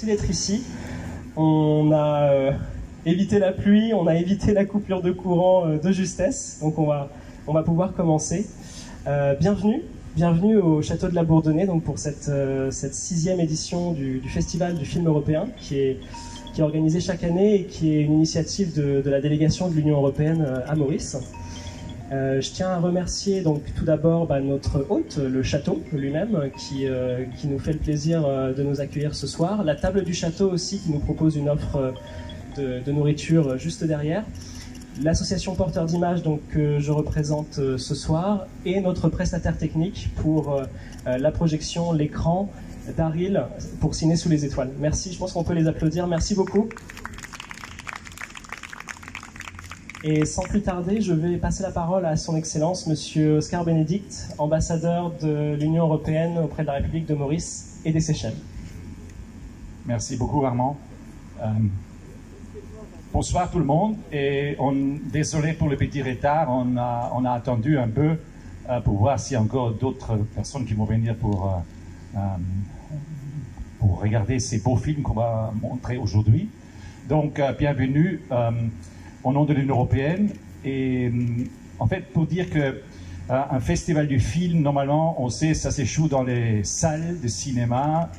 merci d'être ici. On a évité la pluie, on a évité la coupure de courant de justesse, donc on va pouvoir commencer. Bienvenue au Château de la Bourdonnais, donc pour cette 6e édition du Festival du film européen qui est organisé chaque année et qui est une initiative de la délégation de l'Union européenne à Maurice. Je tiens à remercier donc tout d'abord notre hôte, le château lui-même, qui nous fait le plaisir de nous accueillir ce soir. La table du château aussi qui nous propose une offre de nourriture juste derrière. L'association Porteurs d'Images que je représente ce soir et notre prestataire technique pour la projection, l'écran, Daryl pour Ciné sous les étoiles. Merci, je pense qu'on peut les applaudir. Merci beaucoup. Et sans plus tarder, je vais passer la parole à son Excellence, Monsieur Oscar Bénédicte, ambassadeur de l'Union européenne auprès de la République de Maurice et des Seychelles. Merci beaucoup, Armand. Bonsoir tout le monde. Et désolé pour le petit retard, on a attendu un peu pour voir s'il y a encore d'autres personnes qui vont venir pour regarder ces beaux films qu'on va montrer aujourd'hui. Donc, bienvenue au nom de l'Union européenne. Et en fait, pour dire que un festival du film, normalement, on sait, ça s'échoue dans les salles de cinéma.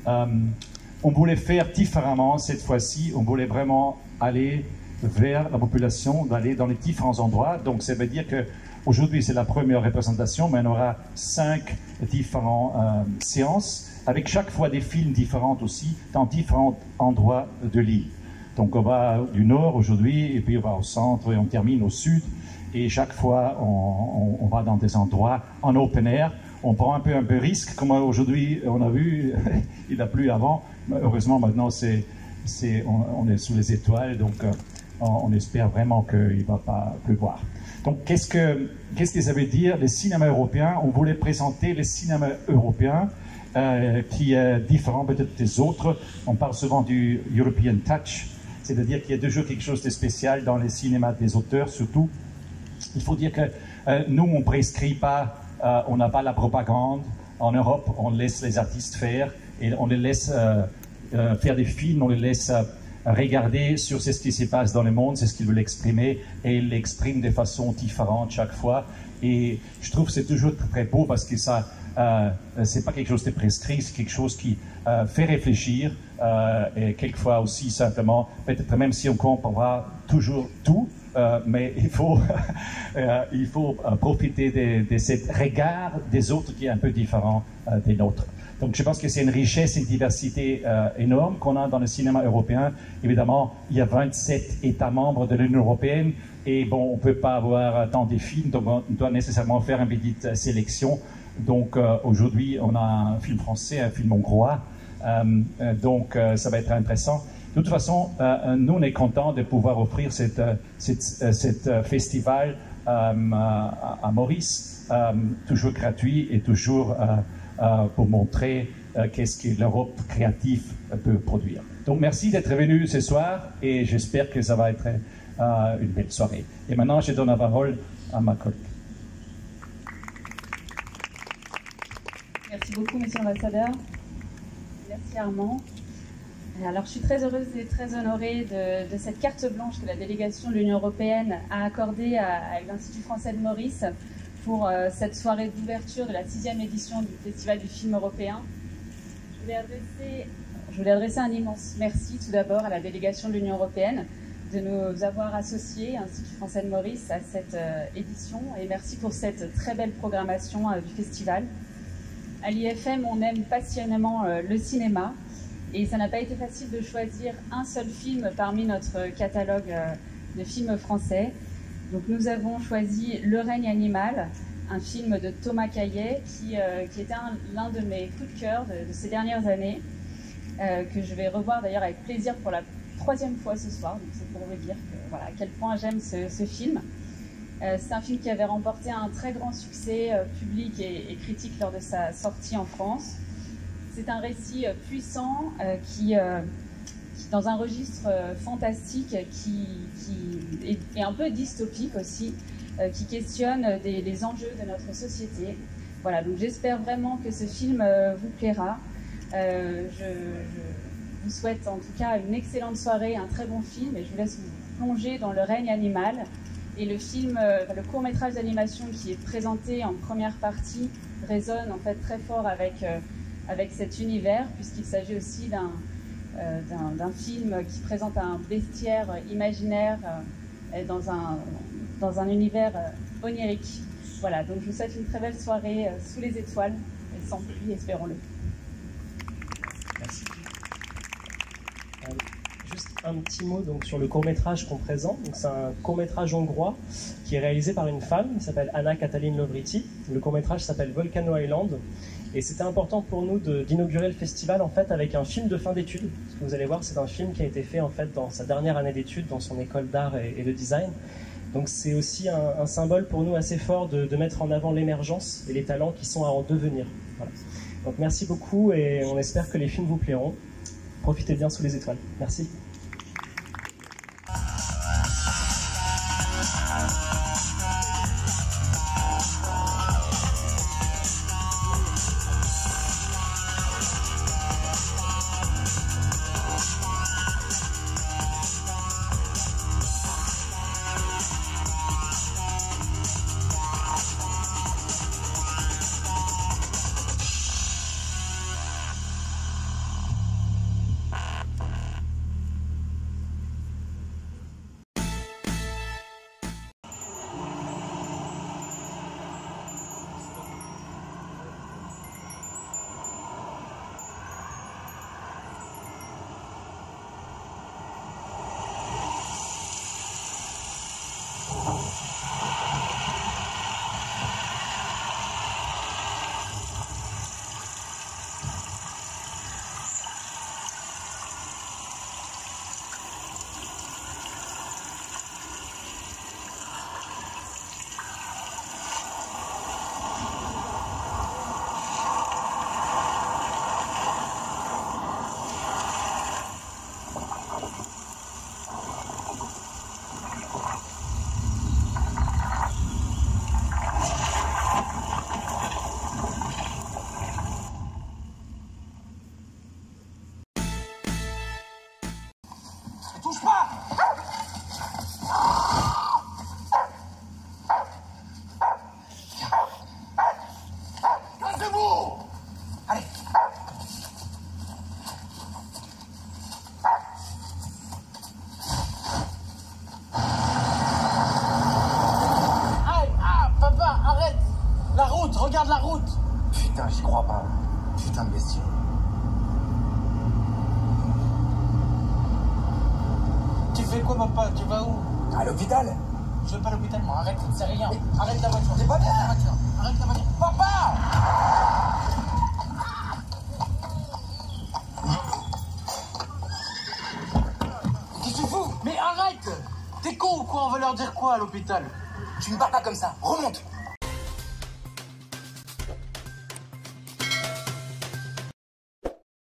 On voulait faire différemment cette fois-ci. On voulait vraiment aller vers la population, d'aller dans les différents endroits. Donc, ça veut dire qu'aujourd'hui, c'est la première représentation, mais on aura 5 différentes séances, avec chaque fois des films différents aussi, dans différents endroits de l'île. Donc, on va du nord aujourd'hui, et puis on va au centre, et on termine au sud. Et chaque fois, on va dans des endroits en open air. On prend un peu risque, comme aujourd'hui, on a vu, il a plu avant. Heureusement, maintenant, on est sous les étoiles, donc on espère vraiment qu'il ne va pas pleuvoir. Donc, qu'est-ce que ça veut dire, le cinéma européen? On voulait présenter le cinéma européen qui est différent peut-être des autres. On parle souvent du European Touch, c'est-à-dire qu'il y a toujours quelque chose de spécial dans les cinémas des auteurs, surtout. Il faut dire que nous, on ne prescrit pas, on n'a pas la propagande. En Europe, on laisse les artistes faire et on les laisse faire des films, on les laisse regarder sur ce qui se passe dans le monde, c'est ce qu'ils veulent exprimer, et ils l'expriment de façon différente chaque fois. Et je trouve que c'est toujours très beau parce que ça, c'est pas quelque chose de prescrit, c'est quelque chose qui fait réfléchir, et quelquefois aussi simplement, peut-être même si on ne comprend pas toujours tout, mais il faut profiter de ce regard des autres qui est un peu différent des nôtres. Donc je pense que c'est une richesse et une diversité énorme qu'on a dans le cinéma européen. Évidemment, il y a 27 États membres de l'Union européenne et bon, on ne peut pas avoir tant de films, donc on doit nécessairement faire une petite sélection. Donc aujourd'hui, on a un film français, un film hongrois, donc ça va être intéressant. De toute façon, nous, on est contents de pouvoir offrir cette festival à Maurice, toujours gratuit et toujours pour montrer qu'est-ce que l'Europe créative peut produire. Donc, merci d'être venu ce soir et j'espère que ça va être une belle soirée. Et maintenant, je donne la parole à ma collègue. Merci beaucoup, monsieur l'ambassadeur. Merci, Armand. Alors, je suis très heureuse et très honorée de cette carte blanche que la délégation de l'Union européenne a accordée à l'Institut français de Maurice pour cette soirée d'ouverture de la 6e édition du Festival du film européen. Je voulais adresser un immense merci tout d'abord à la délégation de l'Union européenne de nous avoir associés, Institut français de Maurice, à cette édition, et merci pour cette très belle programmation du festival. À l'IFM, on aime passionnément le cinéma, et ça n'a pas été facile de choisir un seul film parmi notre catalogue de films français. Donc nous avons choisi Le règne animal, un film de Thomas Caillet qui était l'un de mes coups de cœur de ces dernières années, que je vais revoir d'ailleurs avec plaisir pour la 3e fois ce soir. Donc c'est pour vous dire que, voilà, à quel point j'aime ce film. C'est un film qui avait remporté un très grand succès public et critique lors de sa sortie en France. C'est un récit puissant qui, dans un registre fantastique, qui est un peu dystopique aussi, qui questionne les enjeux de notre société. Voilà, donc j'espère vraiment que ce film vous plaira. vous souhaite en tout cas une excellente soirée, un très bon film, et je vous laisse vous plonger dans le règne animal. Et le film, le court-métrage d'animation qui est présenté en première partie résonne en fait très fort avec cet univers, puisqu'il s'agit aussi d'un film qui présente un bestiaire imaginaire dans un univers onirique. Voilà, donc je vous souhaite une très belle soirée sous les étoiles, et sans pluie, espérons-le. Merci. Juste un petit mot donc, sur le court-métrage qu'on présente. C'est un court-métrage hongrois qui est réalisé par une femme qui s'appelle Anna Katalin Lovriti. Le court-métrage s'appelle Volcano Island. Et c'était important pour nous d'inaugurer le festival en fait, avec un film de fin d'études. Ce que vous allez voir, c'est un film qui a été fait en fait, dans sa dernière année d'études, dans son école d'art et de design. Donc c'est aussi un symbole pour nous assez fort de mettre en avant l'émergence et les talents qui sont à en devenir. Voilà. Donc merci beaucoup et on espère que les films vous plairont. Profitez bien sous les étoiles. Merci. Regarde la route! Putain, j'y crois pas. Putain de bestiole. Tu fais quoi, papa? Tu vas où? À l'hôpital. Je vais pas à l'hôpital, moi. Arrête, c'est rien. Mais... Arrête la voiture. C'est pas bien. Arrête la voiture. Papa! Qu'est-ce que tu fous? Mais arrête! T'es con ou quoi? On va leur dire quoi à l'hôpital? Tu me parles pas comme ça. Remonte!